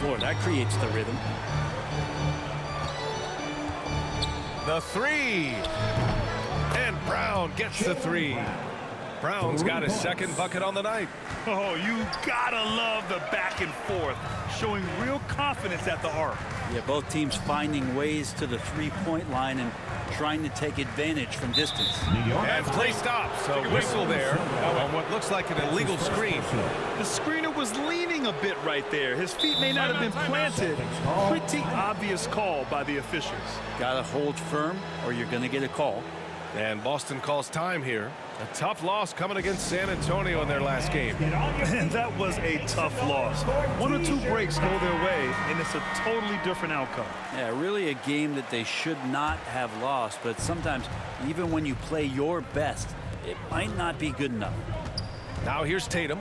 floor. That creates the rhythm. The three. And Brown gets the three. Brown's got his second bucket on the night. Oh, you gotta love the back and forth, showing real confidence at the arc. Yeah, both teams finding ways to the three-point line and trying to take advantage from distance. And play stops. A whistle there on what looks like an illegal screen. The screener was leaning a bit right there. His feet may not have been planted. Pretty obvious call by the officials. Gotta hold firm or you're gonna get a call. And Boston calls time here. A tough loss coming against San Antonio in their last game. And that was a tough loss. One or two breaks go their way, and it's a totally different outcome. Yeah, really a game that they should not have lost, but sometimes even when you play your best, it might not be good enough. Now here's Tatum,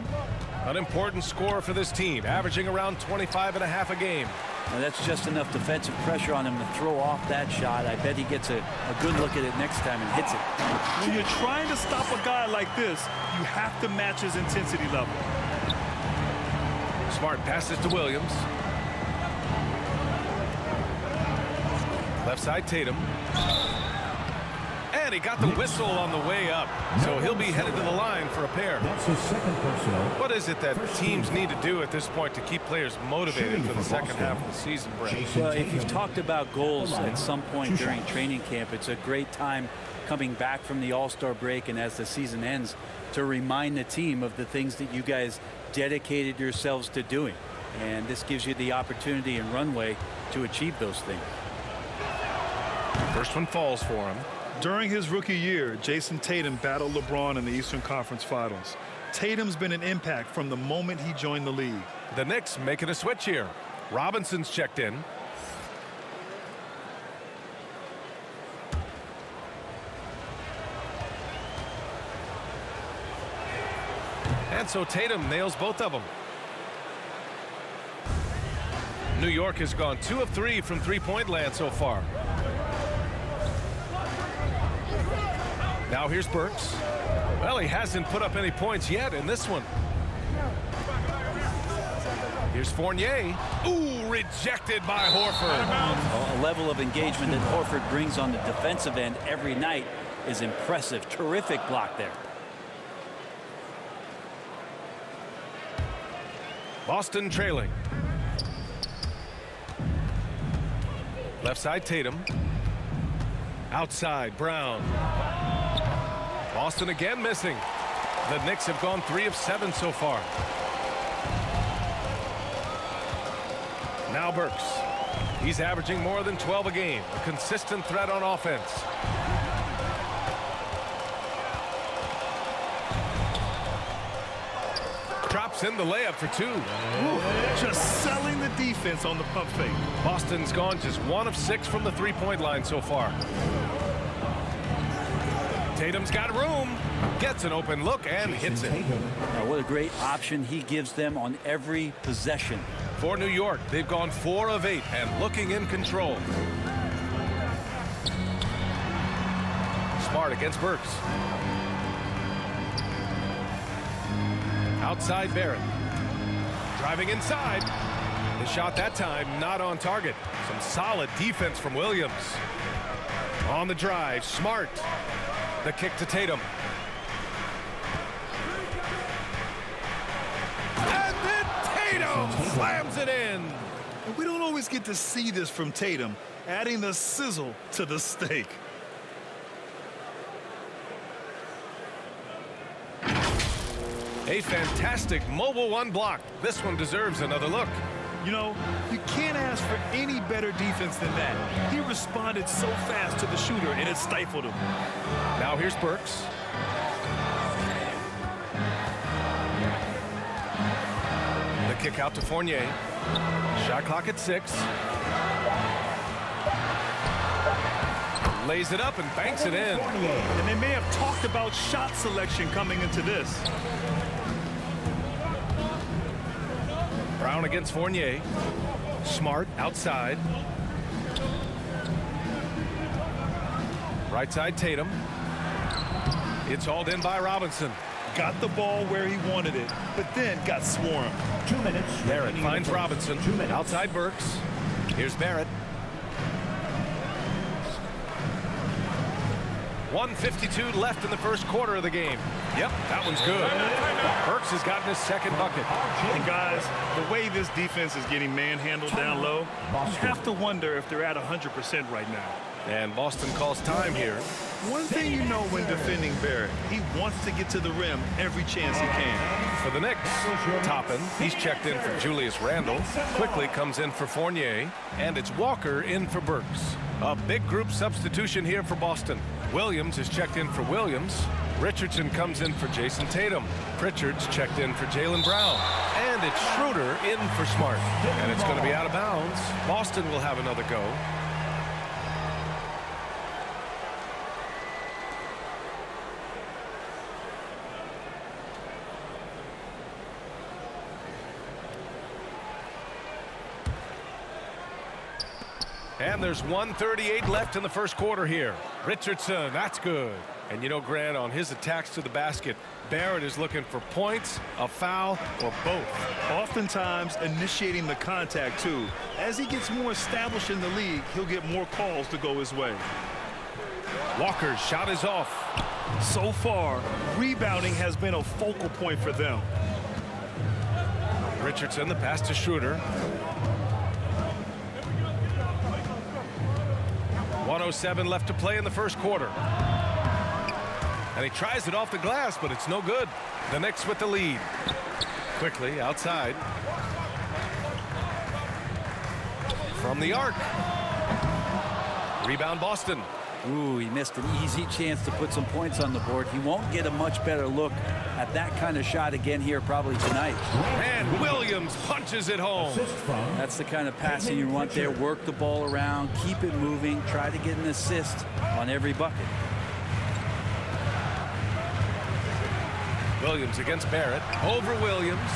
an important scorer for this team, averaging around 25.5 a game. Now that's just enough defensive pressure on him to throw off that shot. I bet he gets a good look at it next time and hits it. When you're trying to stop a guy like this, you have to match his intensity level. Smart passes to Williams. Left side Tatum. And he got the whistle on the way up. So he'll be headed to the line for a pair. That's his second personal. What is it that teams need to do at this point to keep players motivated for the second half of the season, Brent? Well, if you've talked about goals at some point during training camp, it's a great time coming back from the All-Star break and as the season ends to remind the team of the things that you guys dedicated yourselves to doing. And this gives you the opportunity and runway to achieve those things. First one falls for him. During his rookie year, Jason Tatum battled LeBron in the Eastern Conference Finals. Tatum's been an impact from the moment he joined the league. The Knicks making a switch here. Robinson's checked in. And so Tatum nails both of them. New York has gone 2 of 3 from three-point land so far. Now here's Burks. Well, he hasn't put up any points yet in this one. Here's Fournier. Ooh, rejected by Horford. A level of engagement that Horford brings on the defensive end every night is impressive. Terrific block there. Boston trailing. Left side Tatum. Outside Brown. Boston again missing. The Knicks have gone 3 of 7 so far. Now Burks. He's averaging more than 12 a game. A consistent threat on offense. Drops in the layup for 2. Ooh, just selling the defense on the pump fake. Boston's gone just 1 of 6 from the three-point line so far. Tatum's got room, gets an open look and hits it. Now, what a great option he gives them on every possession. For New York, they've gone 4 of 8 and looking in control. Smart against Burks. Outside Barrett. Driving inside. The shot that time not on target. Some solid defense from Williams. On the drive, Smart. The kick to Tatum. And then Tatum slams it in. And we don't always get to see this from Tatum, adding the sizzle to the steak. A fantastic mobile one block. This one deserves another look. You know, you can't ask for any better defense than that. He responded so fast to the shooter, and it stifled him. Now here's Burks. The kick out to Fournier. Shot clock at 6. Lays it up and banks it in. And they may have talked about shot selection coming into this. Brown against Fournier. Smart outside. Right side Tatum. It's hauled in by Robinson. got the ball where he wanted it, but then got swarmed. 2 minutes. Barrett finds Robinson. Outside Burks. Here's Barrett. 1:52 left in the first quarter of the game. Yep, that one's good. Burks has gotten his second bucket. And guys, the way this defense is getting manhandled down low, you have to wonder if they're at 100% right now. And Boston calls time here. One thing you know when defending Barrett, he wants to get to the rim every chance he can. For the Knicks, Toppin, he's checked in for Julius Randle. Quickly comes in for Fournier. And it's Walker in for Burks. A big group substitution here for Boston. Williams is checked in for Williams. Richardson comes in for Jason Tatum. Pritchard's checked in for Jaylen Brown. And it's Schroeder in for Smart. And it's going to be out of bounds. Boston will have another go. And there's 1:38 left in the first quarter here. Richardson, that's good. And you know, Grant, on his attacks to the basket, Barrett is looking for points, a foul, or both. Oftentimes initiating the contact, too. As he gets more established in the league, he'll get more calls to go his way. Walker's shot is off. So far, rebounding has been a focal point for them. Richardson, the pass to Schroeder. 1:07 left to play in the first quarter. And he tries it off the glass, but it's no good. The Knicks with the lead. Quickly outside. From the arc. Rebound Boston. Ooh, he missed an easy chance to put some points on the board. He won't get a much better look at that kind of shot again here probably tonight. And Williams punches it home. That's the kind of passing you want there. Work the ball around, keep it moving, try to get an assist on every bucket. Williams against Barrett. Over Williams.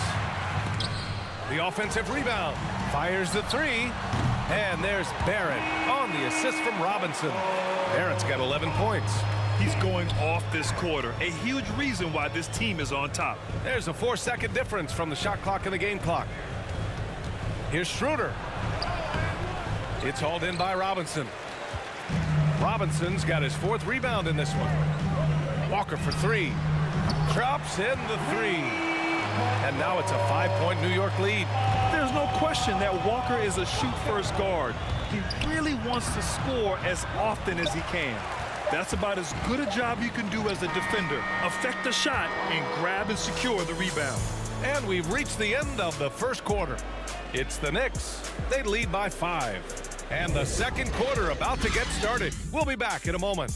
The offensive rebound. Fires the three. And there's Barrett on the assist from Robinson. Barrett's got 11 points. He's going off this quarter. A huge reason why this team is on top. There's a 4-second difference from the shot clock and the game clock. Here's Schroeder. It's hauled in by Robinson. Robinson's got his 4th rebound in this one. Walker for 3. Drops in the 3. And now it's a 5-point New York lead. There's no question that Walker is a shoot-first guard. He really wants to score as often as he can. That's about as good a job you can do as a defender. Affect the shot and grab and secure the rebound. And we've reached the end of the first quarter. It's the Knicks. They lead by 5. And the second quarter about to get started. We'll be back in a moment.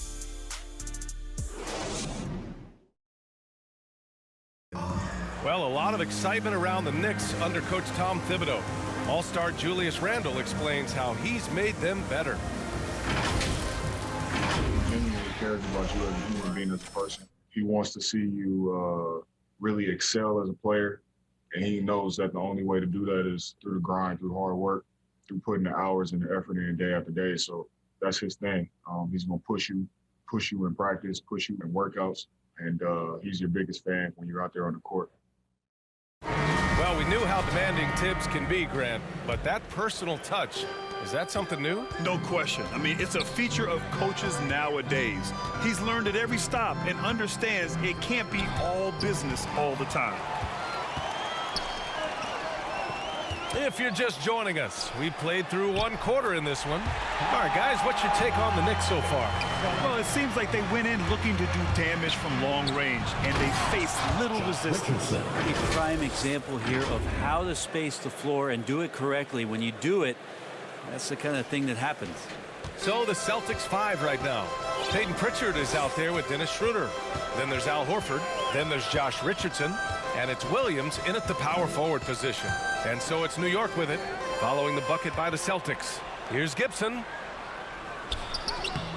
Well, a lot of excitement around the Knicks under Coach Tom Thibodeau. All-star Julius Randle explains how he's made them better. Genuinely cares about you as a human being, as a person. He wants to see you really excel as a player, and he knows that the only way to do that is through the grind, through hard work, through putting the hours and the effort in day after day. So that's his thing. He's going to push you in practice, push you in workouts, and he's your biggest fan when you're out there on the court. Well, we knew how demanding Tibbs can be, Grant, but that personal touch, is that something new? No question. I mean, it's a feature of coaches nowadays. He's learned at every stop and understands it can't be all business all the time. If you're just joining us, we played through 1 quarter in this one. All right, guys, what's your take on the Knicks so far? Well, it seems like they went in looking to do damage from long range, and they faced little resistance. A prime example here of how to space the floor and do it correctly. When you do it, that's the kind of thing that happens. So the Celtics 5 right now. Peyton Pritchard is out there with Dennis Schroeder. Then there's Al Horford. Then there's Josh Richardson. And it's Williams in at the power forward position. And so it's New York with it, following the bucket by the Celtics. Here's Gibson.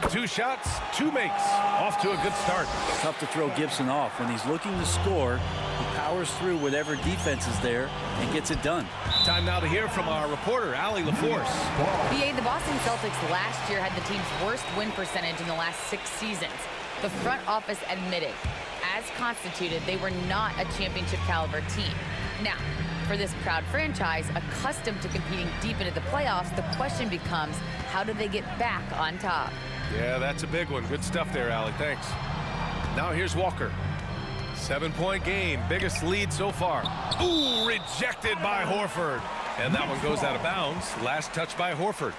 2 shots, 2 makes. Off to a good start. Tough to throw Gibson off. When he's looking to score, he powers through whatever defense is there and gets it done. Time now to hear from our reporter, Allie LaForce. BA, the Boston Celtics last year had the team's worst win percentage in the last 6 seasons. The front office admitted, as constituted, they were not a championship caliber team. Now, for this proud franchise, accustomed to competing deep into the playoffs, the question becomes, how do they get back on top? Yeah, that's a big one. Good stuff there, Allie. Thanks. Now here's Walker. 7-point game. Biggest lead so far. Ooh, rejected by Horford. And that one goes out of bounds. Last touch by Horford.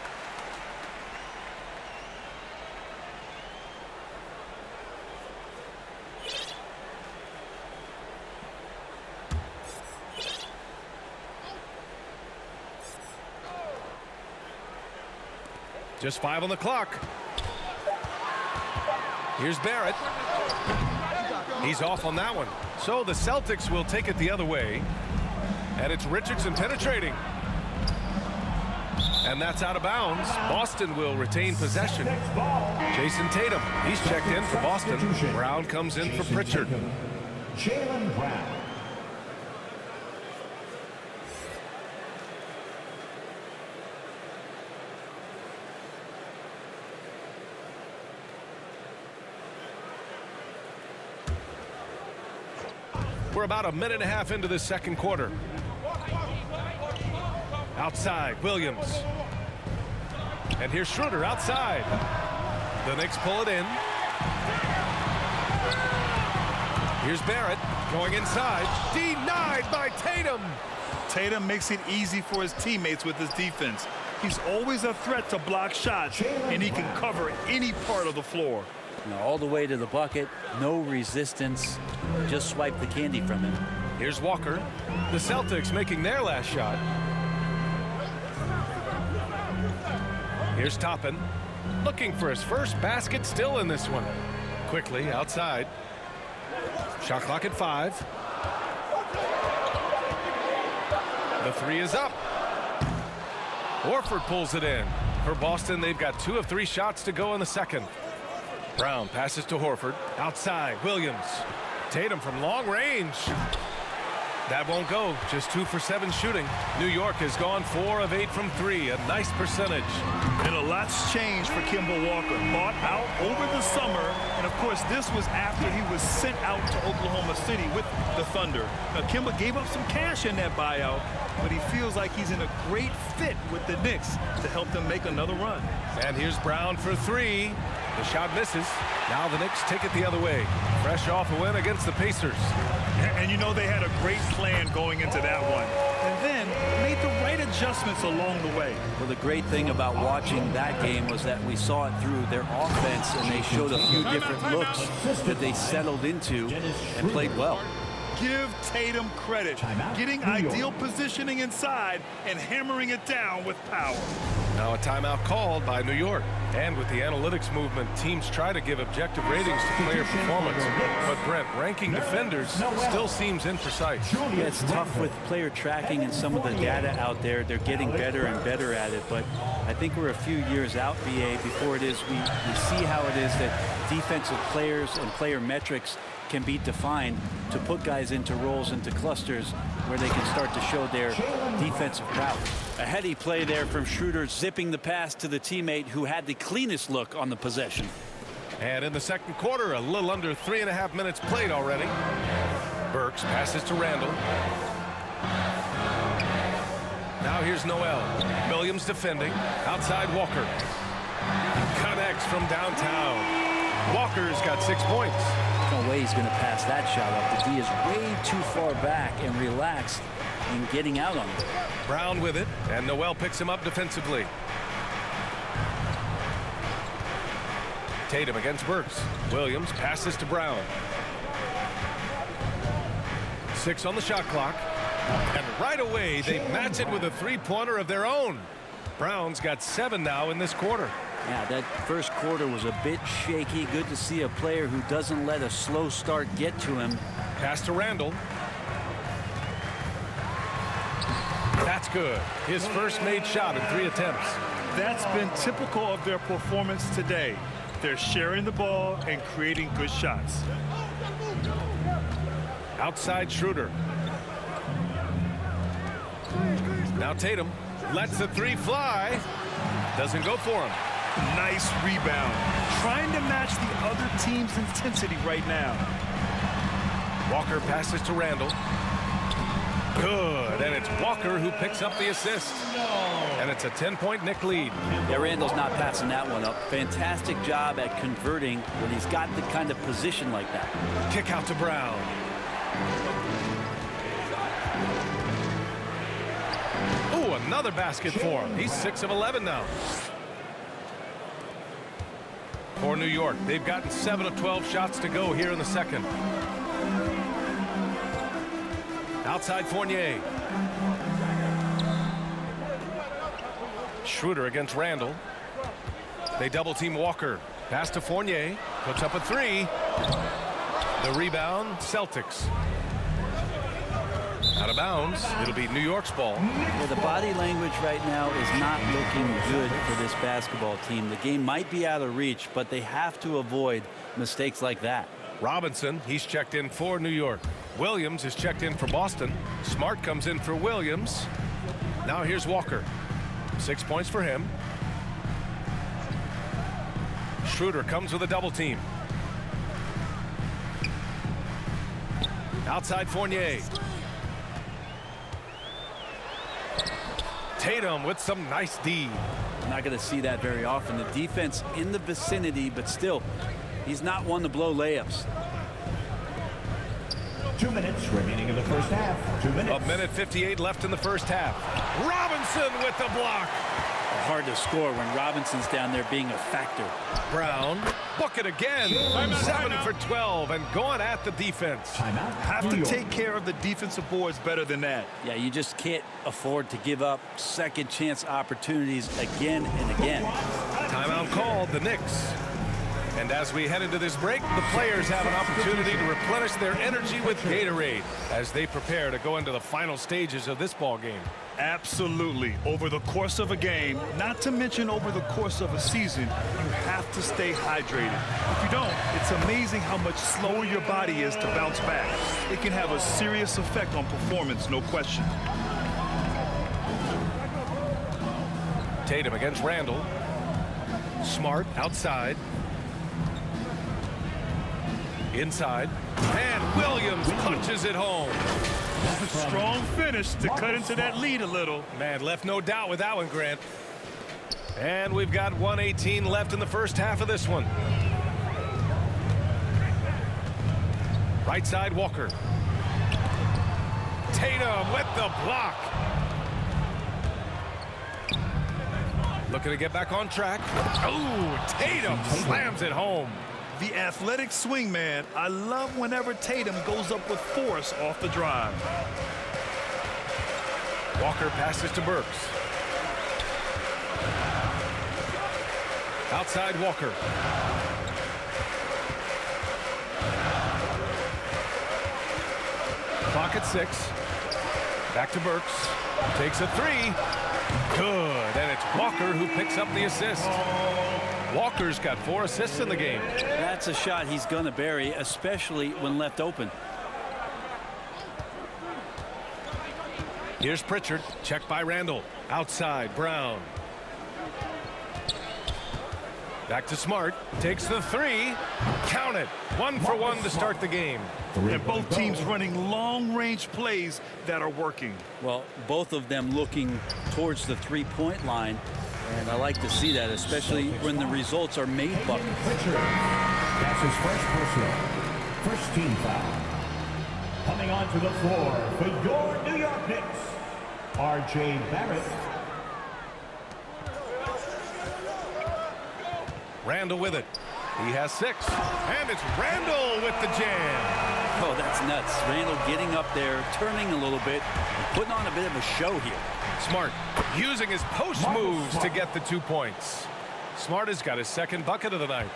Just 5 on the clock. Here's Barrett. He's off on that one. So the Celtics will take it the other way. And it's Richardson penetrating. And that's out of bounds. Boston will retain possession. Jason Tatum, he's checked in for Boston. Brown comes in for Pritchard. Jaylen Brown. We're about a minute and a half into this second quarter. Outside, Williams. And here's Schroeder outside. The Knicks pull it in. Here's Barrett going inside. Denied by Tatum. Tatum makes it easy for his teammates with his defense. He's always a threat to block shots, and he can cover any part of the floor. All the way to the bucket, no resistance, just swipe the candy from him. Here's Walker. The Celtics making their last shot. Here's Toppin, looking for his first basket, still in this one. Quickly outside. Shot clock at 5. The 3 is up. Horford pulls it in. For Boston, they've got 2 of 3 shots to go in the second. Brown passes to Horford. Outside, Williams. Tatum from long range. That won't go. Just 2 for 7 shooting. New York has gone 4 of 8 from 3. A nice percentage. And a lot's changed for Kemba Walker. Bought out over the summer. And, of course, this was after he was sent out to Oklahoma City with the Thunder. Now, Kemba gave up some cash in that buyout, but he feels like he's in a great fit with the Knicks to help them make another run. And here's Brown for 3. The shot misses. Now the Knicks take it the other way. Fresh off a win against the Pacers. And you know they had a great plan going into that one. And then made the right adjustments along the way. Well, the great thing about watching that game was that we saw it through their offense, and they showed a few different looks that they settled into and played well. Give Tatum credit. Getting ideal positioning inside and hammering it down with power. Now a timeout called by New York. And with the analytics movement, teams try to give objective ratings to player performance. But Brent, ranking defenders still seems imprecise. Yeah, it's tough with player tracking and some of the data out there. They're getting better and better at it. But I think we're a few years out, BA, before it is we see how it is that defensive players and player metrics can be defined to put guys into roles, into clusters where they can start to show their defensive prowess. A heady play there from Schroeder, zipping the pass to the teammate who had the cleanest look on the possession. And in the second quarter, a little under 3.5 minutes played already. Burks passes to Randall. Now here's Noel. Williams defending. Outside Walker. Connects from downtown. Walker's got 6 points. No way he's going to pass that shot up. The D is way too far back and relaxed in getting out on it. Brown with it, and Noel picks him up defensively. Tatum against Burks. Williams passes to Brown. 6 on the shot clock. And right away, they match it with a 3-pointer of their own. Brown's got 7 now in this quarter. Yeah, that first quarter was a bit shaky. Good to see a player who doesn't let a slow start get to him. Pass to Randall. That's good. His first made shot in 3 attempts. That's been typical of their performance today. They're sharing the ball and creating good shots. Outside Schroeder. Now Tatum lets the 3 fly. Doesn't go for him. Nice rebound. Trying to match the other team's intensity right now. Walker passes to Randall. Good, and it's Walker who picks up the assist. And it's a 10-point Knick lead. Yeah, Randall's not passing that one up. Fantastic job at converting when he's got the kind of position like that. Kick out to Brown. Oh, another basket for him. He's 6 of 11 now. For New York, they've gotten 7 of 12 shots to go here in the second. Outside Fournier. Schroeder against Randall. They double team Walker. Pass to Fournier. Puts up a 3. The rebound, Celtics. Out of bounds. It'll be New York's ball. Yeah, the body language right now is not looking good for this basketball team. The game might be out of reach, but they have to avoid mistakes like that. Robinson, he's checked in for New York. Williams is checked in for Boston. Smart comes in for Williams. Now here's Walker. 6 points for him. Schroeder comes with a double team. Outside Fournier. Tatum with some nice D. I'm not going to see that very often. The defense in the vicinity, but still, he's not one to blow layups. 2 minutes remaining in the first half. 2 minutes. A minute 58 left in the first half. Robinson with the block. Hard to score when Robinson's down there being a factor. Brown, bucket again. 7 for 12 and going at the defense. Timeout. Have New to York. take care of the defensive boards better than that. Yeah, you just can't afford to give up second chance opportunities again and again. Timeout called, the Knicks. And as we head into this break, the players have an opportunity to replenish their energy with Gatorade as they prepare to go into the final stages of this ball game. Absolutely. Over the course of a game, not to mention over the course of a season, you have to stay hydrated. If you don't, it's amazing how much slower your body is to bounce back. It can have a serious effect on performance, no question. Tatum against Randall. Smart outside. Inside. And Williams punches it home. Strong finish to cut into that lead a little. Man, left no doubt with that one, Grant. And we've got 1:18 left in the first half of this one. Right side, Walker. Tatum with the block. Looking to get back on track. Oh, Tatum slams it home. The athletic swingman. I love whenever Tatum goes up with force off the drive. Walker passes to Burks. Outside Walker. Clock at 6. Back to Burks. Takes a 3. Good. And it's Walker who picks up the assist. Walker's got 4 assists in the game. That's a shot he's going to bury, especially when left open. Here's Pritchard. Checked by Randall. Outside, Brown. Back to Smart. Takes the 3. Count it. 1 for 1 to start the game. And both teams running long-range plays that are working. Well, both of them looking towards the three-point line. And I like to see that, especially when the results are made buckets. Pritchard. That's his first personal. First team foul. Coming onto the floor for your New York Knicks, R.J. Barrett. Randall with it. He has 6. And it's Randall with the jam. Oh, that's nuts. Randall getting up there, turning a little bit, and putting on a bit of a show here. Smart using his post moves to get the 2 points. Smart has got his second bucket of the night.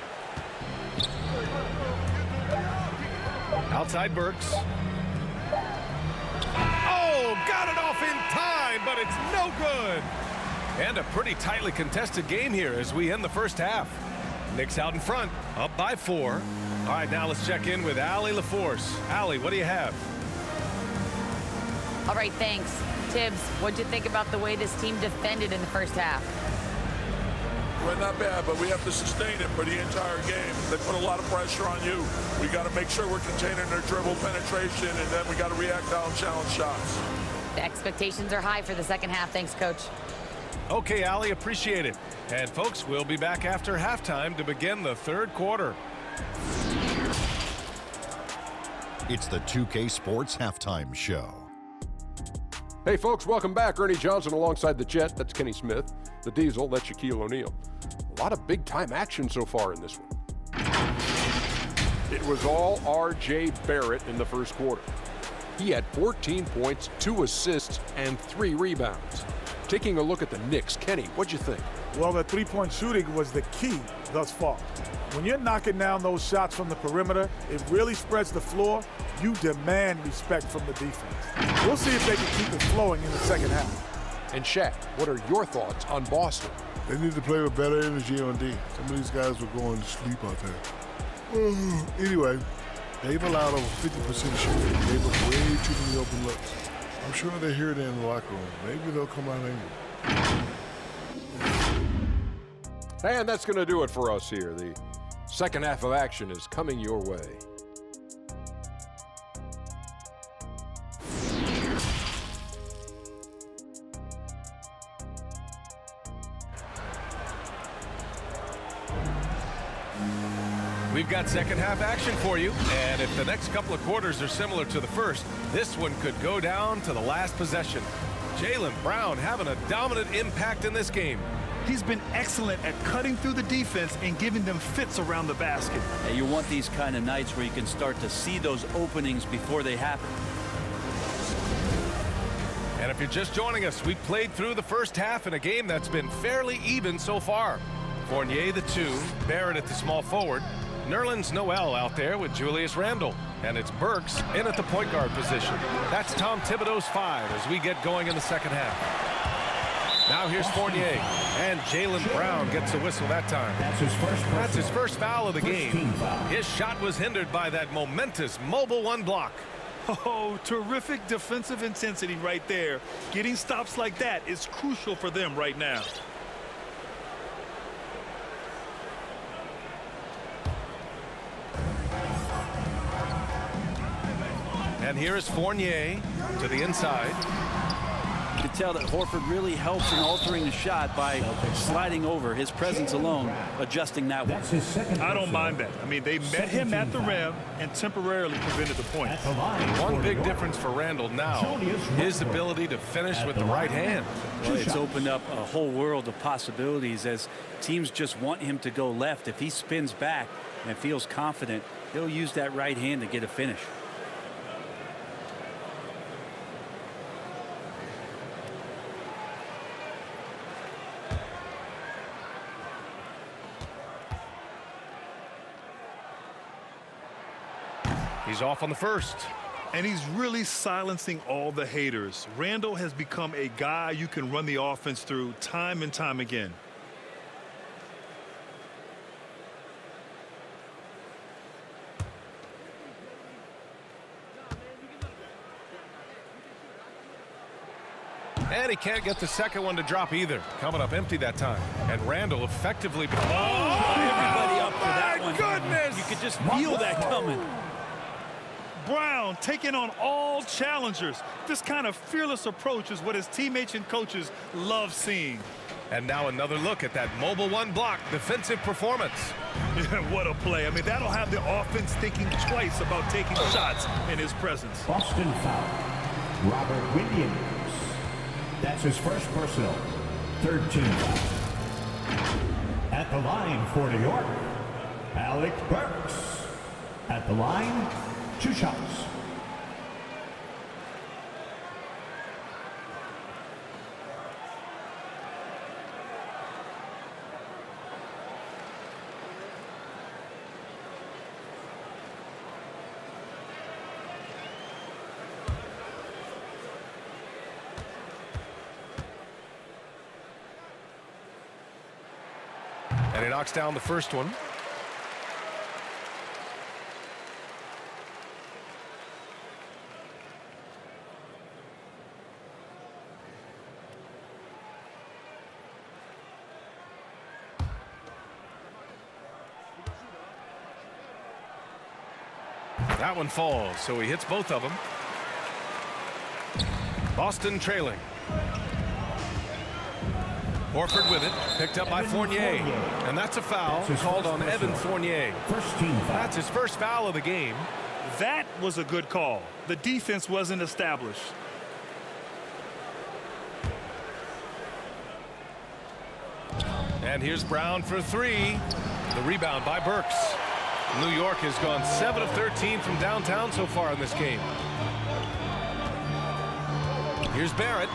Outside Burks. Oh, got it off in time, but it's no good. And a pretty tightly contested game here as we end the first half. Knicks out in front, up by 4. All right, now let's check in with Allie LaForce. Allie, what do you have? All right, thanks. Tibbs, what'd you think about the way this team defended in the first half? We're not bad, but we have to sustain it for the entire game. They put a lot of pressure on you. We got to make sure we're containing their dribble penetration, and then we got to react down challenge shots. The expectations are high for the second half. Thanks, Coach. Okay, Allie, appreciate it. And folks, we'll be back after halftime to begin the third quarter. It's the 2K Sports Halftime Show. Hey folks, welcome back. Ernie Johnson alongside the Jet, that's Kenny Smith. The Diesel, that's Shaquille O'Neal. A lot of big-time action so far in this one. It was all R.J. Barrett in the first quarter. He had 14 points, 2 assists, and 3 rebounds. Taking a look at the Knicks, Kenny, what'd you think? Well, the three-point shooting was the key thus far. When you're knocking down those shots from the perimeter, it really spreads the floor. You demand respect from the defense. We'll see if they can keep it flowing in the second half. And Shaq, what are your thoughts on Boston? They need to play with better energy on D. Some of these guys were going to sleep out there. Anyway, they've allowed over 50% shooting. They gave up way too many open looks. I'm sure they hear it in the locker room. Maybe they'll come out angry. And that's going to do it for us here. The second half of action is coming your way. We've got second half action for you, and if the next couple of quarters are similar to the first, this one could go down to the last possession. Jaylen Brown having a dominant impact in this game. He's been excellent at cutting through the defense and giving them fits around the basket. And you want these kind of nights where you can start to see those openings before they happen. And if you're just joining us, we played through the first half in a game that's been fairly even so far. Fournier the 2, Barrett at the small forward, Nerlens Noel out there with Julius Randle, and it's Burks in at the point guard position. That's Tom Thibodeau's 5 as we get going in the second half. Now here's Fournier, and Jaylen Brown gets a whistle that time. That's his first foul of the game. His shot was hindered by that momentous mobile 1 block. Oh, terrific defensive intensity right there. Getting stops like that is crucial for them right now. And here is Fournier to the inside. You can tell that Horford really helps in altering the shot by sliding over. His presence alone adjusting that one. I don't mind that. I mean, they met him at the rim and temporarily prevented the point. One big difference for Randle now, his ability to finish with the right hand. Well, it's opened up a whole world of possibilities as teams just want him to go left. If he spins back and feels confident, he'll use that right hand to get a finish. He's off on the first. And he's really silencing all the haters. Randle has become a guy you can run the offense through time and time again. And he can't get the second one to drop either. Coming up empty that time. And Randle effectively... Everybody up for that one. Goodness! You could just feel that coming. Brown taking on all challengers. This kind of fearless approach is what his teammates and coaches love seeing. And now another look at that mobile 1 block defensive performance. What a play. I mean, that'll have the offense thinking twice about taking shots in his presence. Boston foul. Robert Williams. That's his first personal. Third team foul. At the line for New York, Alec Burks. At the line, 2 shots. And he knocks down the first one. That one falls, so he hits both of them. Boston trailing. Horford with it, picked up by Fournier. And that's a foul called on Evan Fournier. That's his first foul of the game. That was a good call. The defense wasn't established. And here's Brown for three. The rebound by Burks. New York has gone 7 of 13 from downtown so far in this game. Here's Barrett.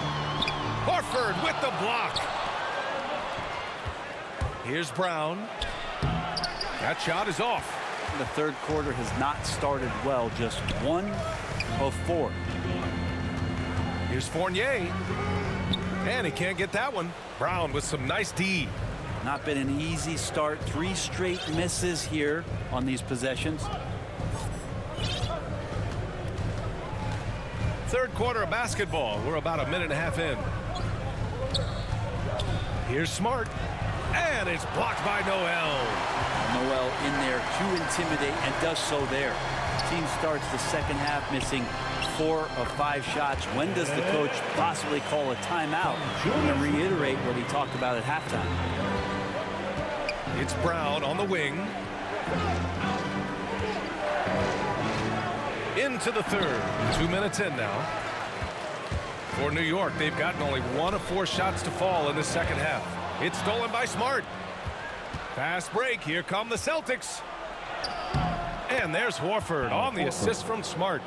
Horford with the block. Here's Brown. That shot is off. The third quarter has not started well, just 1 of 4. Here's Fournier. And he can't get that one. Brown with some nice D. Not been an easy start. 3 straight misses here on these possessions. Third quarter of basketball. We're about a minute and a half in. Here's Smart. And it's blocked by Noel. Noel in there to intimidate and does so there. Team starts the second half missing 4 of 5 shots. When does the coach possibly call a timeout and reiterate what he talked about at halftime? It's Brown on the wing. Into the third. 2 minutes in now. For New York, they've gotten only 1 of 4 shots to fall in the second half. It's stolen by Smart. Fast break. Here come the Celtics. And there's Horford on the assist from Smart.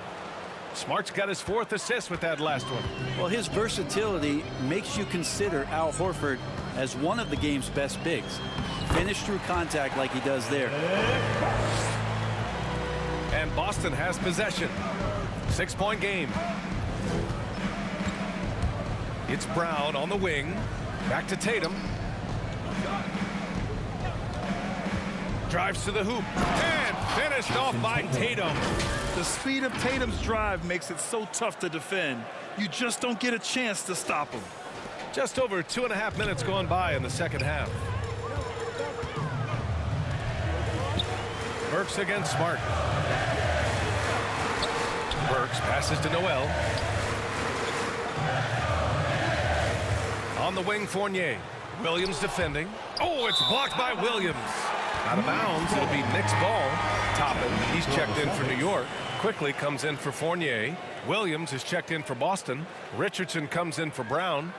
Smart's got his 4th assist with that last one. Well, his versatility makes you consider Al Horford as one of the game's best bigs. Finish through contact like he does there. And Boston has possession. 6-point game. It's Brown on the wing. Back to Tatum. Drives to the hoop. And finished off by Tatum. The speed of Tatum's drive makes it so tough to defend. You just don't get a chance to stop him. Just over 2.5 minutes gone by in the second half. Burks against Smart. Burks passes to Noel. On the wing, Fournier. Williams defending. Oh, it's blocked by Williams. Out of bounds. It'll be Knicks ball. Toppin, he's checked in for New York. Quickly comes in for Fournier. Williams is checked in for Boston. Richardson comes in for Brown.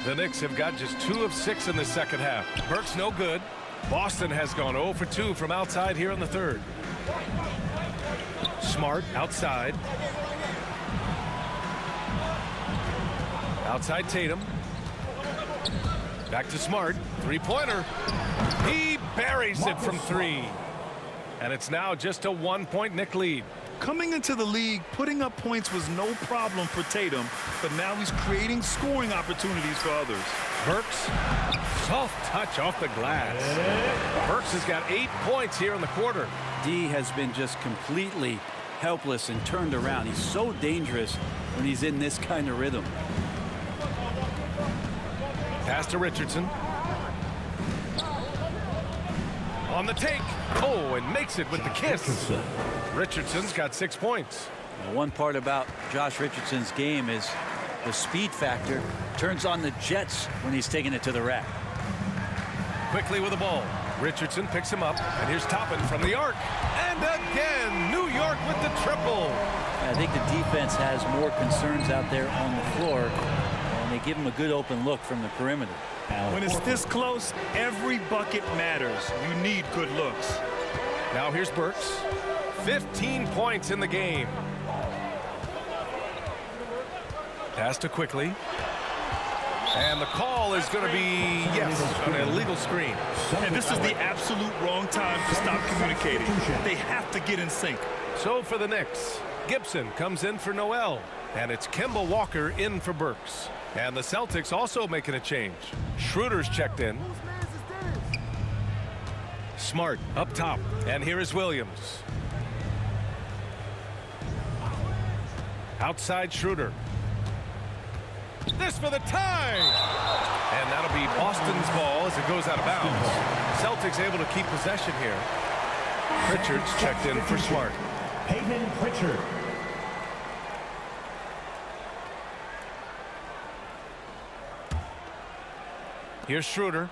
The Knicks have got just 2 of 6 in the second half. Burks no good. Boston has gone 0 for 2 from outside here in the third. Smart outside. Outside Tatum. Back to Smart. 3-pointer. He buries it from 3. And it's now just a 1-point Knick lead. Coming into the league, putting up points was no problem for Tatum, but now he's creating scoring opportunities for others. Burks, soft touch off the glass. Burks has got 8 points here in the quarter. D has been just completely helpless and turned around. He's so dangerous when he's in this kind of rhythm. Pass to Richardson. On the take. Oh, and makes it with the kiss. Richardson's got 6 points. Now, one part about Josh Richardson's game is the speed factor. Turns on the jets when he's taking it to the rack. Quickly with the ball. Richardson picks him up. And here's Toppin from the arc. And again, New York with the triple. I think the defense has more concerns out there on the floor. And they give him a good open look from the perimeter. When it's this close, every bucket matters. You need good looks. Now here's Burks. 15 points in the game. Pass to Quickly. And the call is going to be, yes, an illegal screen. And this is the absolute wrong time to stop communicating. They have to get in sync. So for the Knicks, Gibson comes in for Noel. And it's Kemba Walker in for Burks. And the Celtics also making a change. Schroeder's checked in. Smart up top. And here is Williams. Outside Schroeder. This for the tie. And that'll be Boston's ball as it goes out of bounds. Celtics able to keep possession here. Pritchard's checked in for Smart. Peyton Pritchard. Here's Schroeder.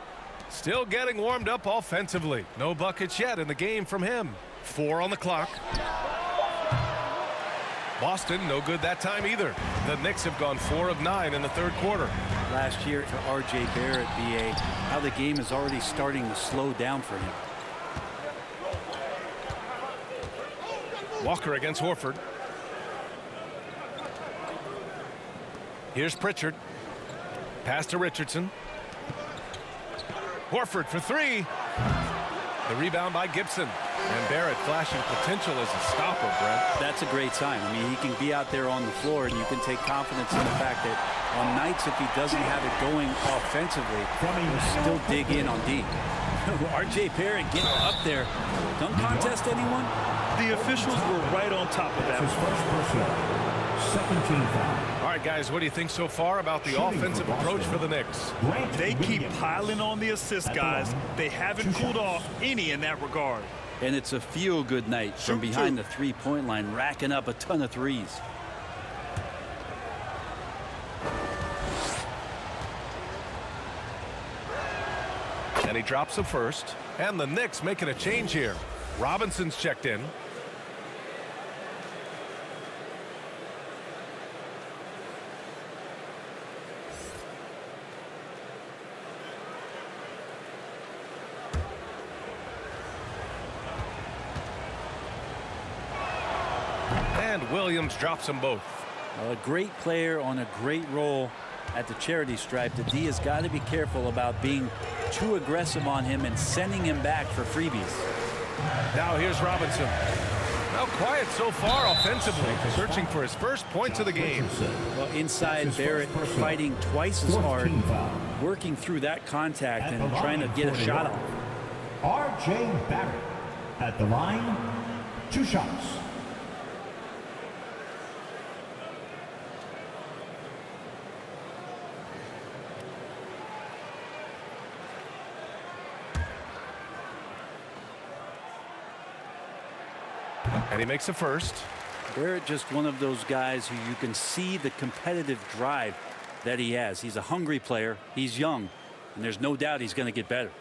Still getting warmed up offensively. No buckets yet in the game from him. 4 on the clock. Boston, no good that time either. The Knicks have gone 4 of 9 in the third quarter. Last year for R.J. Barrett, BA, how the game is already starting to slow down for him. Walker against Horford. Here's Pritchard. Pass to Richardson. Horford for 3. The rebound by Gibson. And Barrett flashing potential as a stopper, Brent. That's a great sign. I mean, he can be out there on the floor, and you can take confidence in the fact that on nights if he doesn't have it going offensively, he'll still dig in on D. R.J. Barrett getting up there. Don't contest anyone? The officials were right on top of that. His first personal. Second team foul. All right, guys, what do you think so far about the offensive approach for the Knicks? They keep piling on the assist, guys. They haven't cooled off any in that regard. And it's a feel-good night from behind the three-point line, racking up a ton of threes. And he drops the first. And the Knicks making a change here. Robinson's checked in. And Williams drops them both. A great player on a great role at the charity stripe. The D has got to be careful about being too aggressive on him and sending him back for freebies. Now here's Robinson. Now quiet so far offensively, searching for his first points of the game. Well, inside, Barrett fighting twice as hard, working through that contact and trying to get a shot off. R.J. Barrett at the line, 2 shots. And he makes the first. Barrett just one of those guys who you can see the competitive drive that he has. He's a hungry player. He's young, and there's no doubt he's going to get better.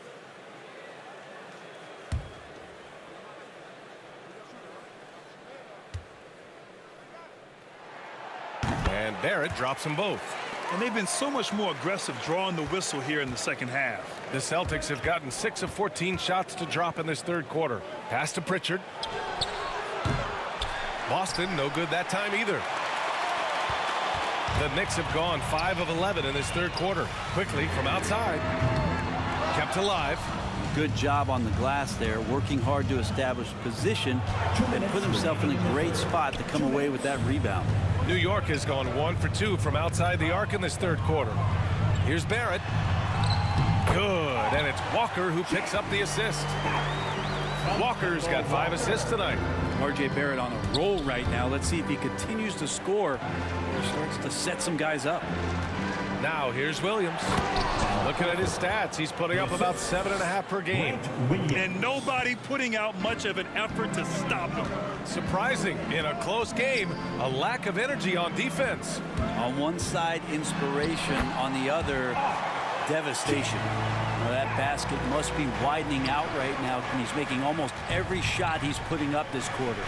And Barrett drops them both. And they've been so much more aggressive drawing the whistle here in the second half. The Celtics have gotten 6 of 14 shots to drop in this third quarter. Pass to Pritchard. Boston, no good that time either. The Knicks have gone 5 of 11 in this third quarter. Quickly from outside. Kept alive. Good job on the glass there, working hard to establish position and put himself in a great spot to come away with that rebound. New York has gone 1 for 2 from outside the arc in this third quarter. Here's Barrett. Good, and it's Walker who picks up the assist. Walker's got 5 assists tonight. R.J. Barrett on a roll right now. Let's see if he continues to score or starts to set some guys up. Now here's Williams. Looking at his stats, he's putting up about 7.5 per game. And nobody putting out much of an effort to stop him. Surprising, in a close game, a lack of energy on defense. On one side, inspiration. On the other, devastation. Now that basket must be widening out right now, and he's making almost every shot he's putting up this quarter.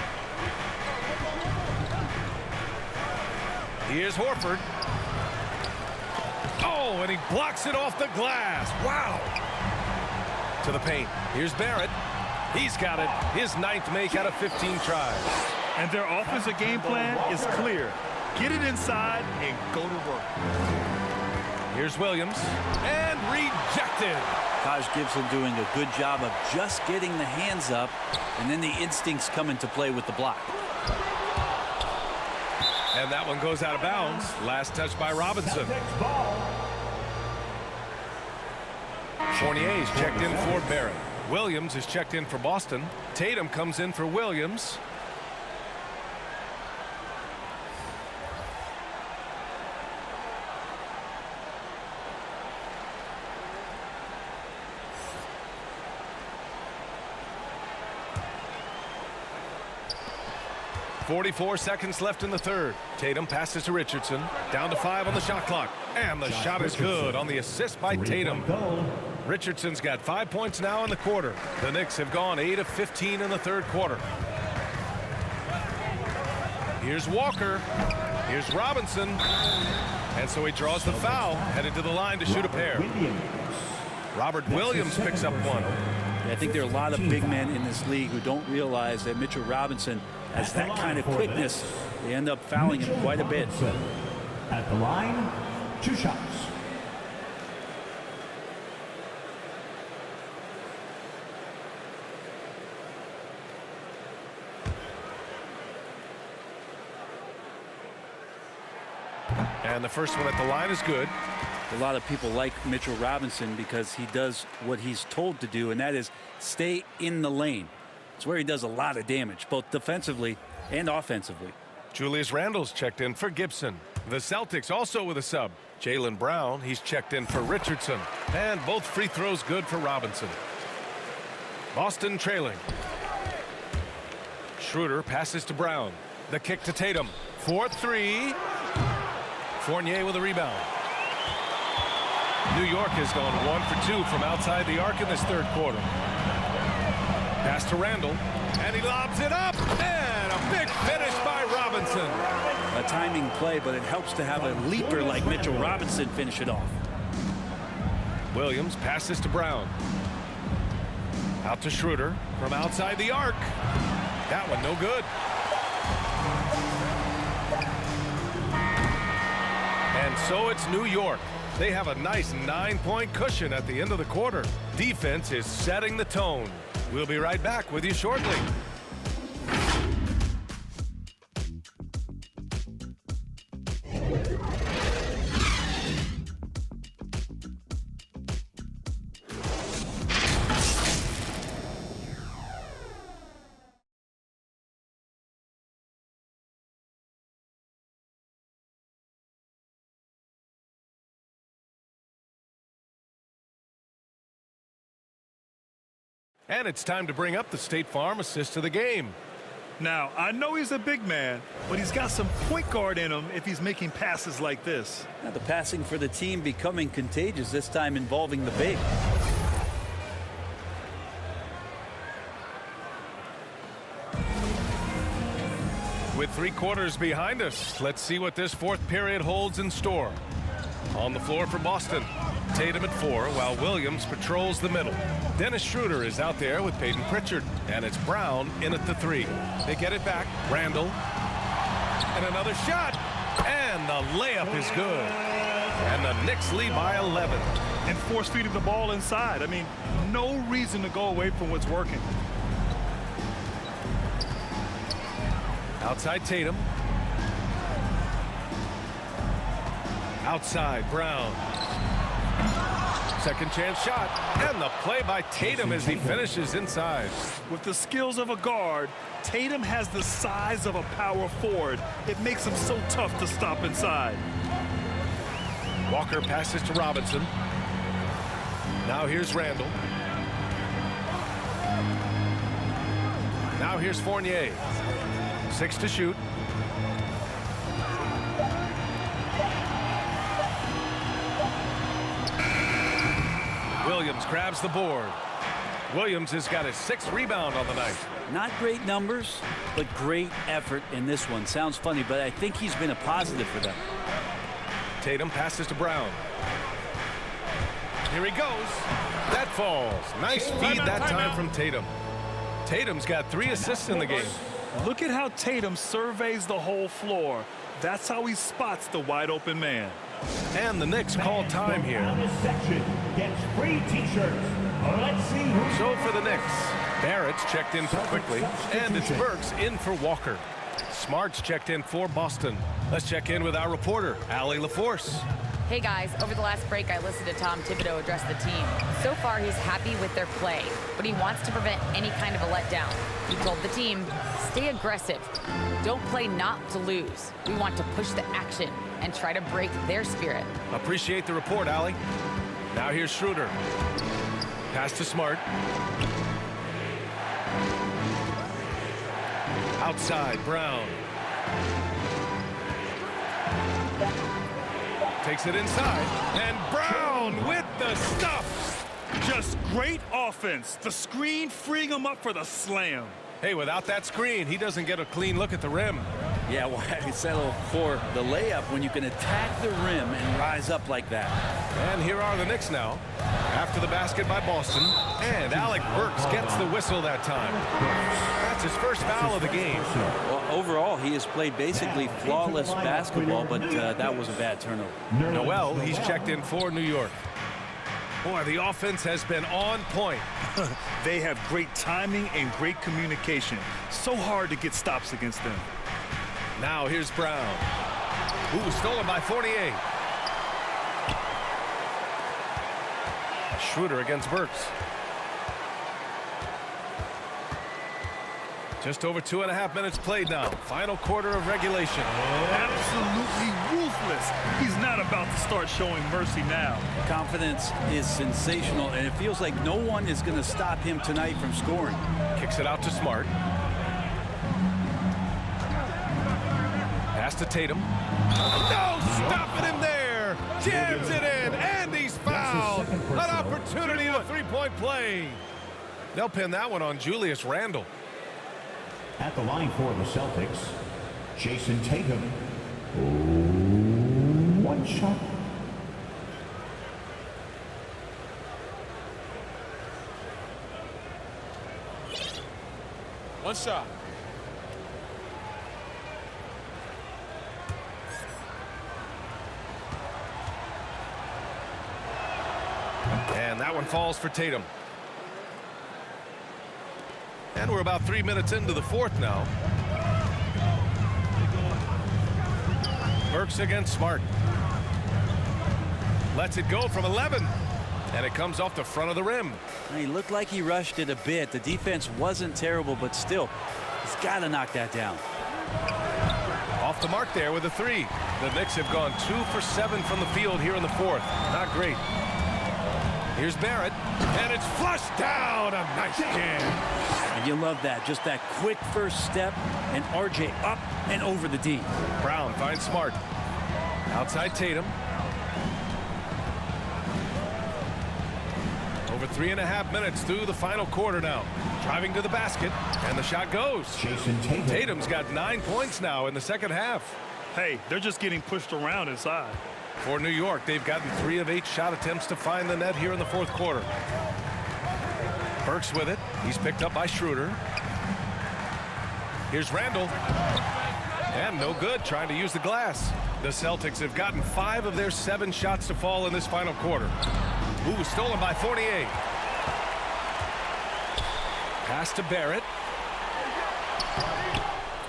Here's Horford. Oh, and he blocks it off the glass. Wow. To the paint. Here's Barrett. He's got it. His 9th make out of 15 tries. And their offensive game plan is clear. Get it inside and go to work. Here's Williams. And rejected. Taj Gibson doing a good job of just getting the hands up, and then the instincts come into play with the block. And that one goes out of bounds. Last touch by Robinson. Fournier's checked in for Barrett. Williams is checked in for Boston. Tatum comes in for Williams. 44 seconds left in the third. Tatum passes to Richardson. Down to 5 on the shot clock. And the shot is good on the assist by Tatum. Richardson's got 5 points now in the quarter. The Knicks have gone 8 of 15 in the third quarter. Here's Walker. Here's Robinson. And so he draws the foul, headed to the line to shoot a pair. Robert Williams picks up one. I think there are a lot of big men in this league who don't realize that Mitchell Robinson has that kind of quickness. They end up fouling him quite a bit. At the line, 2 shots. And the first one at the line is good. A lot of people like Mitchell Robinson because he does what he's told to do, and that is stay in the lane. It's where he does a lot of damage, both defensively and offensively. Julius Randle's checked in for Gibson. The Celtics also with a sub. Jaylen Brown, he's checked in for Richardson. And both free throws good for Robinson. Boston trailing. Schroeder passes to Brown. The kick to Tatum. 4-3. Fournier with a rebound. New York has gone 1 for 2 from outside the arc in this third quarter. Pass to Randle, and he lobs it up, and a big finish by Robinson. A timing play, but it helps to have a leaper like Mitchell Robinson finish it off. Williams passes to Brown. Out to Schroeder from outside the arc. That one no good. And so it's New York. They have a nice 9-point cushion at the end of the quarter. Defense is setting the tone. We'll be right back with you shortly. And it's time to bring up the State Farm assist of the game. Now, I know he's a big man, but he's got some point guard in him if he's making passes like this. Now the passing for the team becoming contagious, this time involving the big. With 3 quarters behind us, let's see what this fourth period holds in store. On the floor for Boston, Tatum at 4 while Williams patrols the middle. Dennis Schroeder is out there with Peyton Pritchard, and it's Brown in at the 3. They get it back. Randle. And another shot. And the layup is good. And the Knicks lead by 11. And force feeding the ball inside. I mean, no reason to go away from what's working. Outside Tatum. Outside Brown. Second chance shot, and the play by Tatum as he finishes inside. With the skills of a guard, Tatum has the size of a power forward. It makes him so tough to stop inside. Walker passes to Robinson. Now here's Randle. Now here's Fournier. 6 to shoot. Williams grabs the board. Williams has got his 6th rebound on the night. Not great numbers, but great effort in this one. Sounds funny, but I think he's been a positive for them. Tatum passes to Brown. Here he goes. That falls. Nice feed that time from Tatum. Tatum's got 3 assists in the game. Look at how Tatum surveys the whole floor. That's how he spots the wide open man. And the Knicks call time here. Gets free t-shirts. Let's see who's So for the Knicks, Barrett's checked in for Quickly, and it's Burks in for Walker. Smart's checked in for Boston. Let's check in with our reporter, Allie LaForce. Hey guys, over the last break I listened to Tom Thibodeau address the team. So far he's happy with their play, but he wants to prevent any kind of a letdown. He told the team, stay aggressive. Don't play not to lose. We want to push the action and try to break their spirit. Appreciate the report, Allie. Now here's Schroeder. Pass to Smart. Outside, Brown. Takes it inside, and Brown with the stuff. Just great offense. The screen freeing him up for the slam. Hey, without that screen, he doesn't get a clean look at the rim. Yeah, well, I settle for the layup when you can attack the rim and rise up like that. And here are the Knicks now. After the basket by Boston. And Alec Burks gets the whistle that time. That's his first foul of the game. Well, overall, he has played basically flawless basketball, but that was a bad turnover. Noel, he's checked in for New York. Boy, the offense has been on point. They have great timing and great communication. So hard to get stops against them. Now here's Brown. Ooh, stolen by Fournier. Schroeder against Burks. Just over 2.5 minutes played now. Final quarter of regulation. Absolutely ruthless. He's not about to start showing mercy now. Confidence is sensational, and it feels like no one is going to stop him tonight from scoring. Kicks it out to Smart. Pass to Tatum. No stopping him there. Jams it in, and he's fouled. An opportunity at a three-point play. They'll pin that one on Julius Randle. At the line for the Celtics, Jason Tatum. One shot. One shot. And that one falls for Tatum. And we're about 3 minutes into the fourth now. Burks against Smart. Lets it go from 11. And it comes off the front of the rim. He looked like he rushed it a bit. The defense wasn't terrible, but still, he's got to knock that down. Off the mark there with a three. The Knicks have gone 2 for 7 from the field here in the fourth. Not great. Here's Barrett, and it's flushed down. A nice jam. And you love that. Just that quick first step, and RJ up and over the D. Brown finds Smart. Outside Tatum. Over 3.5 minutes through the final quarter now. Driving to the basket, and the shot goes. Jason Tatum. Tatum's got 9 points now in the second half. Hey, they're just getting pushed around inside. For New York, they've gotten 3 of 8 shot attempts to find the net here in the fourth quarter. Burks with it. He's picked up by Schroeder. Here's Randle. And no good, trying to use the glass. The Celtics have gotten 5 of their 7 shots to fall in this final quarter. Ooh, stolen by Fournier. Pass to Barrett.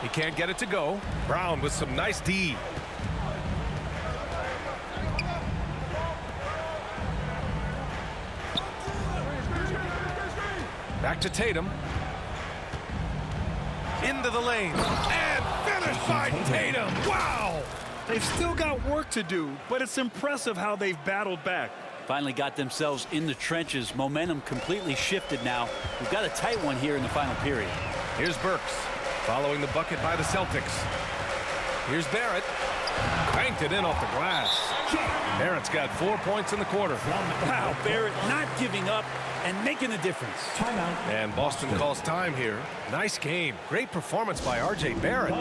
He can't get it to go. Brown with some nice D. Back to Tatum. Into the lane. And finished by Tatum. Wow! They've still got work to do, but it's impressive how they've battled back. Finally got themselves in the trenches. Momentum completely shifted now. We've got a tight one here in the final period. Here's Burks. Following the bucket by the Celtics. Here's Barrett. Banked it in off the glass. Barrett's got 4 points in the quarter. Wow, Barrett not giving up and making a difference. And Boston calls time here. Nice game. Great performance by R.J. Barrett.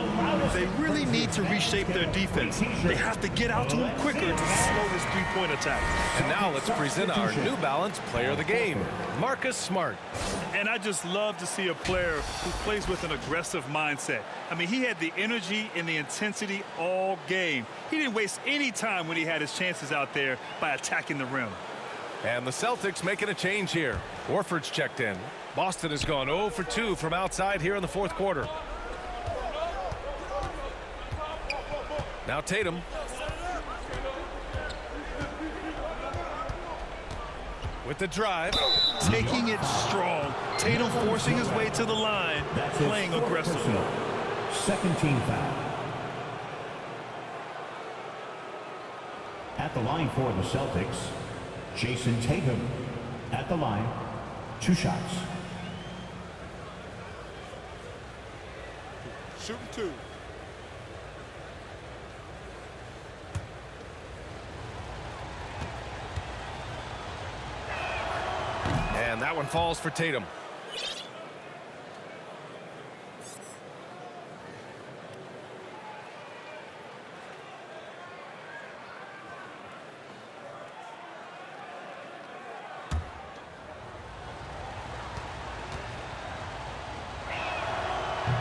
They really need to reshape their defense. They have to get out to him quicker to slow his three-point attack. And now let's present our New Balance Player of the Game, Marcus Smart. And I just love to see a player who plays with an aggressive mindset. I mean, he had the energy and the intensity all game. He didn't waste any time when he had his chances out there by attacking the rim. And the Celtics making a change here. Horford's checked in. Boston has gone 0 for 2 from outside here in the fourth quarter. Now Tatum. With the drive. Taking it strong. Tatum forcing his way to the line, playing aggressive. Second team foul. At the line for the Celtics, Jason Tatum. At the line, 2 shots. Shooting 2. And that one falls for Tatum.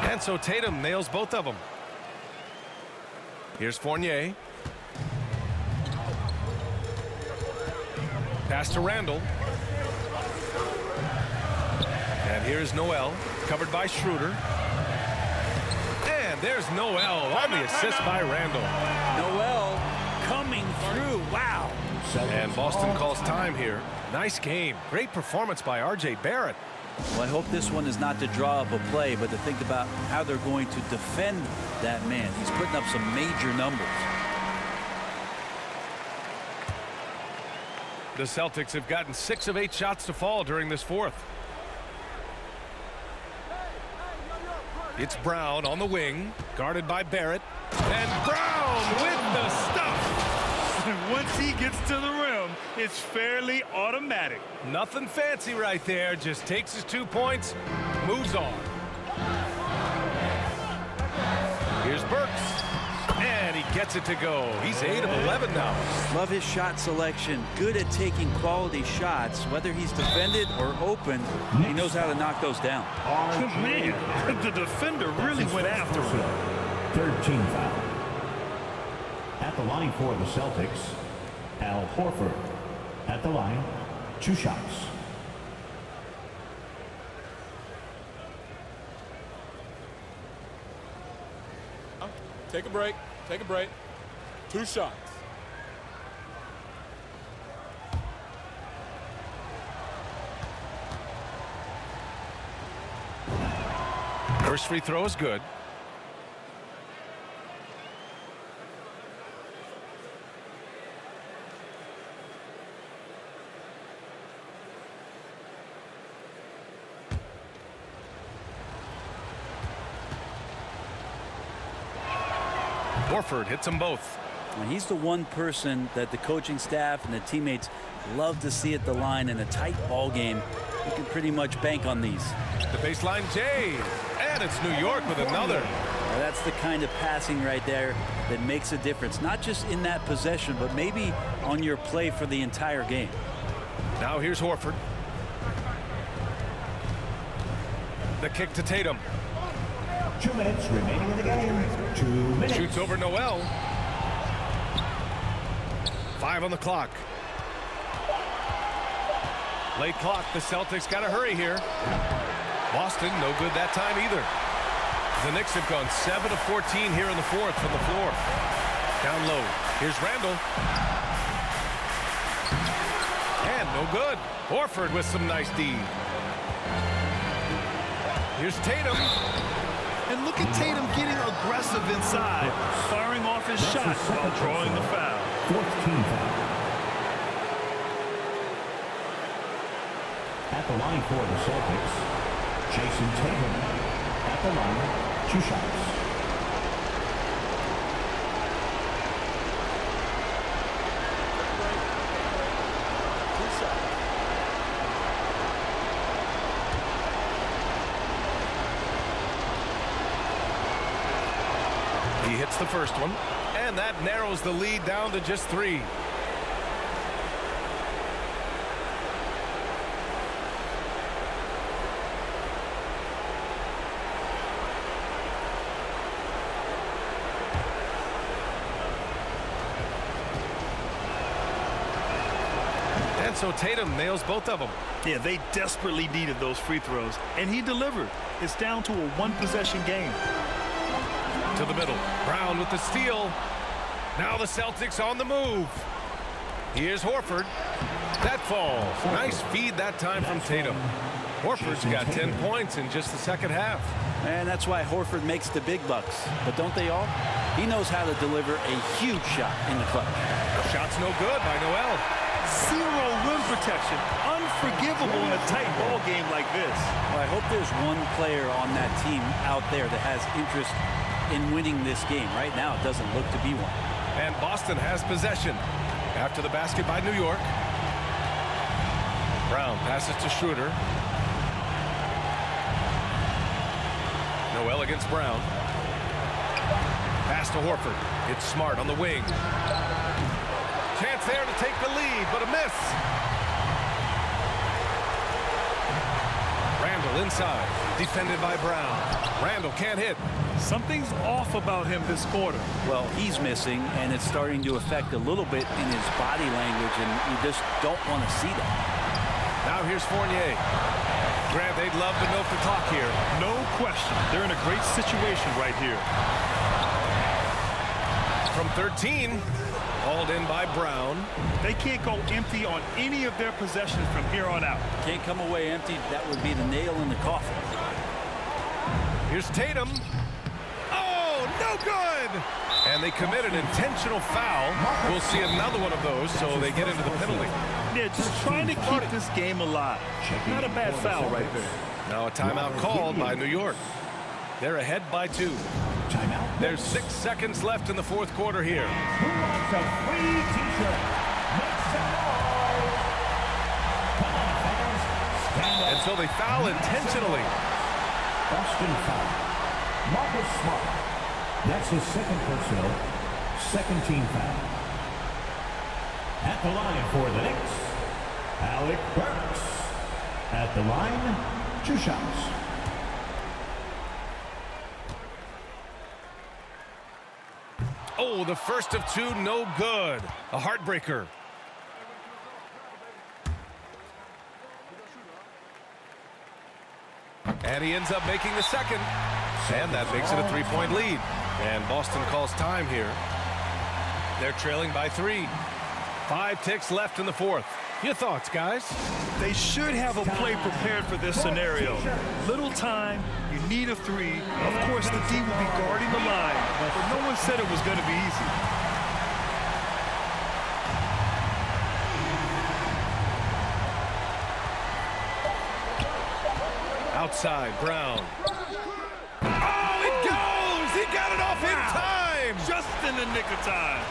And so Tatum nails both of them. Here's Fournier. Pass to Randall. And here's Noel, covered by Schroeder. And there's Noel on the assist by Randall. Noel coming through. Wow. And Boston calls time here. Nice game. Great performance by R.J. Barrett. Well, I hope this one is not to draw up a play, but to think about how they're going to defend that man. He's putting up some major numbers. The Celtics have gotten 6 of 8 shots to fall during this fourth. It's Brown on the wing, guarded by Barrett. And Brown with the stuff. Once he gets to the rim, it's fairly automatic. Nothing fancy right there. Just takes his 2 points, moves on. Here's Burks. And he gets it to go. He's 8 of 11 now. Love his shot selection. Good at taking quality shots. Whether he's defended or open, he knows how to knock those down. Man, the defender really went after him. Third team foul. At the line for the Celtics, Al Horford. At the line, 2 shots. Take a break. Take a break. 2 shots. First free throw is good. Horford hits them both. And he's the one person that the coaching staff and the teammates love to see at the line in a tight ball game. You can pretty much bank on these. The baseline J. And it's New York with another. Now that's the kind of passing right there that makes a difference. Not just in that possession, but maybe on your play for the entire game. Now here's Horford. The kick to Tatum. 2 minutes remaining in the game. 2 minutes. Shoots over Noel. 5 on the clock. Late clock. The Celtics got to hurry here. Boston, no good that time either. The Knicks have gone 7 of 14 here in the fourth from the floor. Down low. Here's Randall. And no good. Horford with some nice D. Here's Tatum. And look at Tatum getting aggressive inside, firing off his shot while drawing the foul. 4th team foul. At the line for the Celtics, Jason Tatum. At the line, 2 shots. He hits the first one, and that narrows the lead down to just 3. And so Tatum nails both of them. Yeah, they desperately needed those free throws, and he delivered. It's down to a 1-possession game. To the middle. Brown with the steal. Now the Celtics on the move. Here's Horford. That falls. Nice feed that time from Tatum. Horford's got 10 points in just the second half. And that's why Horford makes the big bucks. But don't they all? He knows how to deliver a huge shot in the clutch. Shot's no good by Noel. Zero rim protection. Unforgivable in a tight ball game like this. Well, I hope there's one player on that team out there that has interest in winning this game. Right now, it doesn't look to be one. And Boston has possession. After the basket by New York. Brown passes to Schroeder. Noel against Brown. Pass to Horford. It's Smart on the wing. Chance there to take the lead, but a miss. Randall inside. Defended by Brown. Randall can't hit. Something's off about him this quarter. Well, he's missing, and it's starting to affect a little bit in his body language, and you just don't want to see that. Now here's Fournier. Grant, they'd love to milk the clock here. No question. They're in a great situation right here. From 13, hauled in by Brown. They can't go empty on any of their possessions from here on out. Can't come away empty. That would be the nail in the coffin. Here's Tatum. Oh, no good! And they commit an intentional foul. We'll see another one of those, so they get into the penalty. Yeah, just trying to keep this game alive. Not a bad foul right there. Now a timeout called by New York. They're ahead by 2. Timeout. There's 6 seconds left in the fourth quarter here. Who wants a free t-shirt? Make some noise. Come on, fans. Stand up. And so they foul intentionally. Boston foul. Marcus Smart. That's his second personal, second team foul. At the line for the Knicks, Alec Burks. At the line, 2 shots. Oh, the first of 2, no good. A heartbreaker. And he ends up making the second. And that makes it a 3-point lead. And Boston calls time here. They're trailing by 3. 5 ticks left in the fourth. Your thoughts, guys? They should have a play prepared for this scenario. Little time, you need a 3. Of course, the D will be guarding the line, but no one said it was going to be easy. Outside, Brown. Oh, it goes! He got it off in time! Just in the nick of time.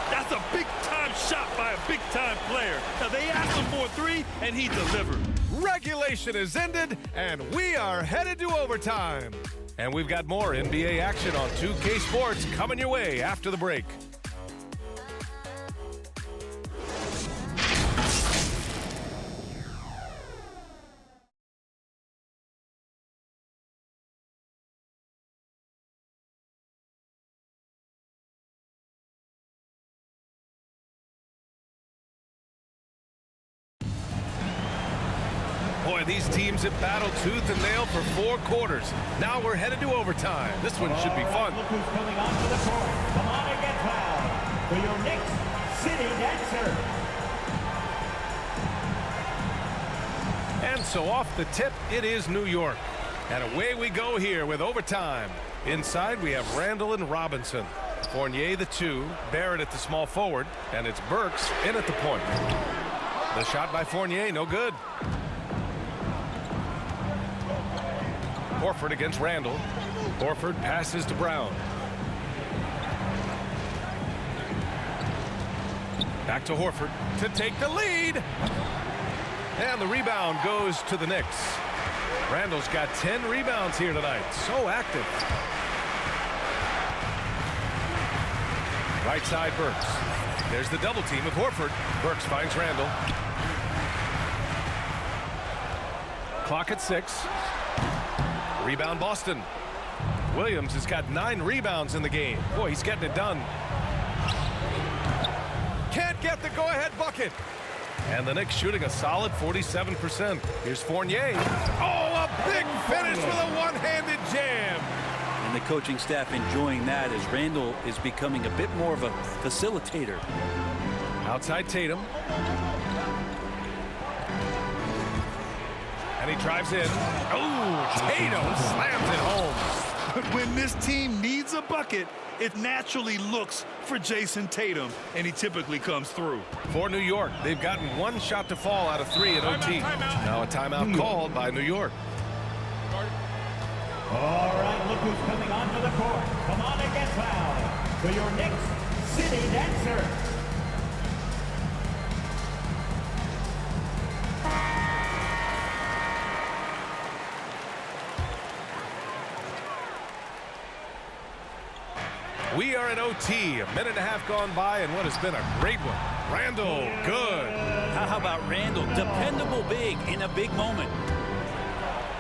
That's a big-time shot by a big-time player. Now, they asked him for a 3, and he delivered. Regulation is ended, and we are headed to overtime. And we've got more NBA action on 2K Sports coming your way after the break. Boy, these teams have battled tooth and nail for 4 quarters. Now we're headed to overtime. This one should be fun. Look who's coming onto the court. Come on and get loud for your Knicks City Dancer. And so off the tip, it is New York. And away we go here with overtime. Inside, we have Randall and Robinson. Fournier, the 2. Barrett at the small forward. And it's Burks in at the point. The shot by Fournier, no good. Horford against Randall. Horford passes to Brown. Back to Horford to take the lead. And the rebound goes to the Knicks. Randall's got 10 rebounds here tonight. So active. Right side, Burks. There's the double team of Horford. Burks finds Randall. Clock at 6. Rebound Boston. Williams has got 9 rebounds in the game. Boy, he's getting it done. Can't get the go-ahead bucket. And the Knicks shooting a solid 47%. Here's Fournier. Oh, a big finish with a one-handed jam. And the coaching staff enjoying that as Randall is becoming a bit more of a facilitator. Outside Tatum. And he drives in. Oh, Tatum slams it home. But when this team needs a bucket, it naturally looks for Jason Tatum, and he typically comes through. For New York, they've gotten one shot to fall out of 3 in OT. Now a timeout called by New York. All right, look who's coming onto the court. Come on and get fouled for your Knicks City Dancer. We are in OT, a minute and a half gone by, and what has been a great one. Randall, good. How about Randall? Dependable big in a big moment.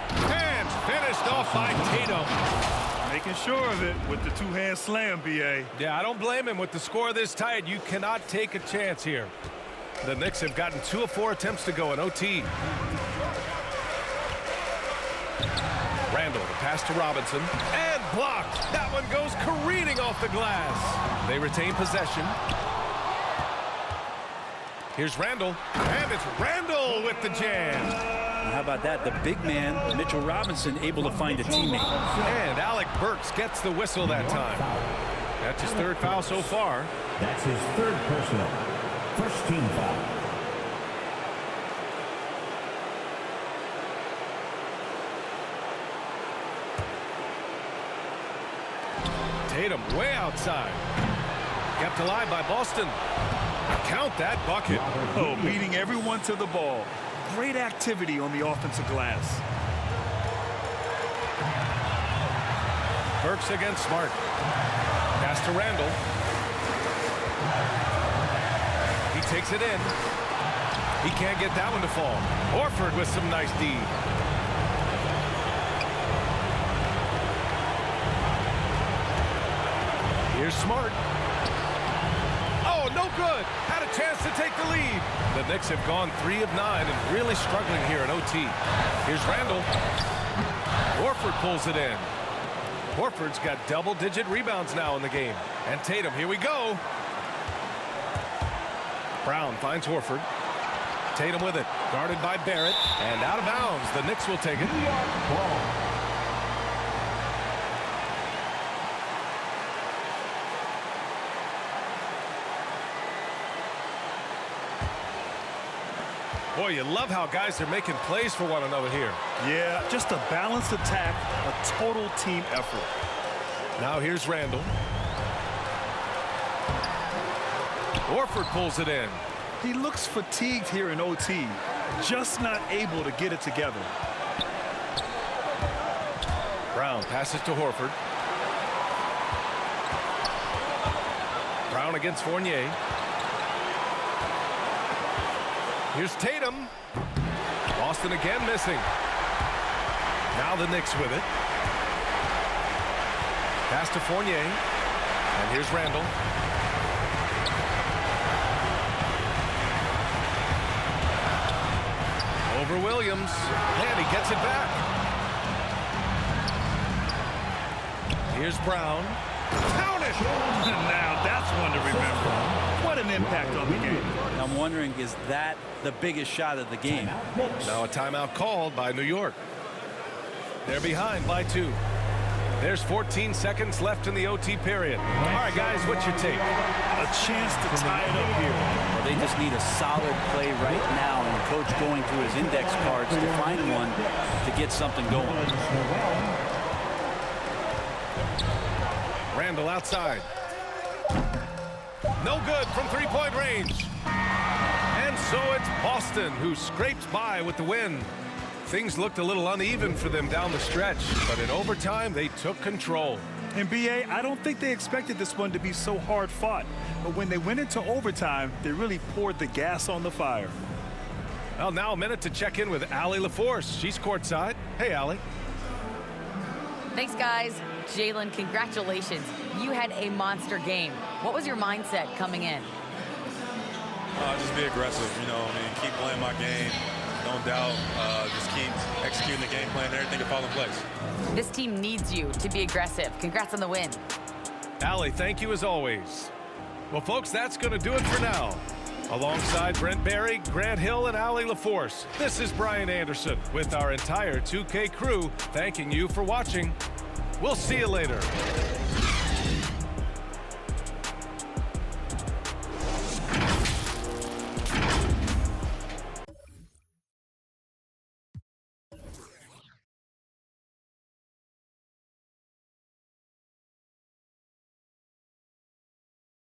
And finished off by Tatum. Making sure of it with the two-hand slam, B.A. Yeah, I don't blame him. With the score this tight, you cannot take a chance here. The Knicks have gotten 2 of 4 attempts to go in OT. Randall, the pass to Robinson, and blocked. That one goes careening off the glass. They retain possession. Here's Randall, and it's Randall with the jam. How about that? The big man, Mitchell Robinson, able to find a teammate. And Alec Burks gets the whistle that time. That's his 3rd foul so far. That's his 3rd personal. First team foul. Tatum way outside. Kept alive by Boston. Count that bucket. Oh, beating everyone to the ball. Great activity on the offensive glass. Burks against Smart. Pass to Randall. He takes it in. He can't get that one to fall. Horford with some nice D. Here's Smart. Oh, no good. Had a chance to take the lead. The Knicks have gone 3 of 9 and really struggling here in OT. Here's Randall. Horford pulls it in. Horford's got double-digit rebounds now in the game. And Tatum, here we go. Brown finds Horford. Tatum with it. Guarded by Barrett. And out of bounds. The Knicks will take it. Boy, you love how guys are making plays for one another here. Yeah, just a balanced attack, a total team effort. Now here's Randall. Horford pulls it in. He looks fatigued here in OT, just not able to get it together. Brown passes to Horford. Brown against Fournier. Here's Tatum. Boston again missing. Now the Knicks with it. Pass to Fournier. And here's Randall. Over Williams. And he gets it back. Here's Brown. Count it! Now that's one to remember. What an impact on the game. I'm wondering, is that the biggest shot of the game? Now a timeout called by New York. They're behind by 2. There's 14 seconds left in the OT period. All right, guys, what's your take? A chance to tie it up here. Well, they just need a solid play right now, and Coach going through his index cards to find one to get something going. Randall outside. No good from three-point range. And so it's Boston who scrapes by with the win. Things looked a little uneven for them down the stretch, but in overtime, they took control. And B.A., I don't think they expected this one to be so hard-fought. But when they went into overtime, they really poured the gas on the fire. Well, now a minute to check in with Allie LaForce. She's courtside. Hey, Allie. Thanks, guys. Jalen, congratulations. You had a monster game. What was your mindset coming in? Just be aggressive, keep playing my game. Don't doubt. Just keep executing the game plan and everything will fall in place. This team needs you to be aggressive. Congrats on the win. Allie, thank you as always. Well, folks, that's going to do it for now. Alongside Brent Barry, Grant Hill, and Allie LaForce, this is Brian Anderson with our entire 2K crew thanking you for watching. We'll see you later.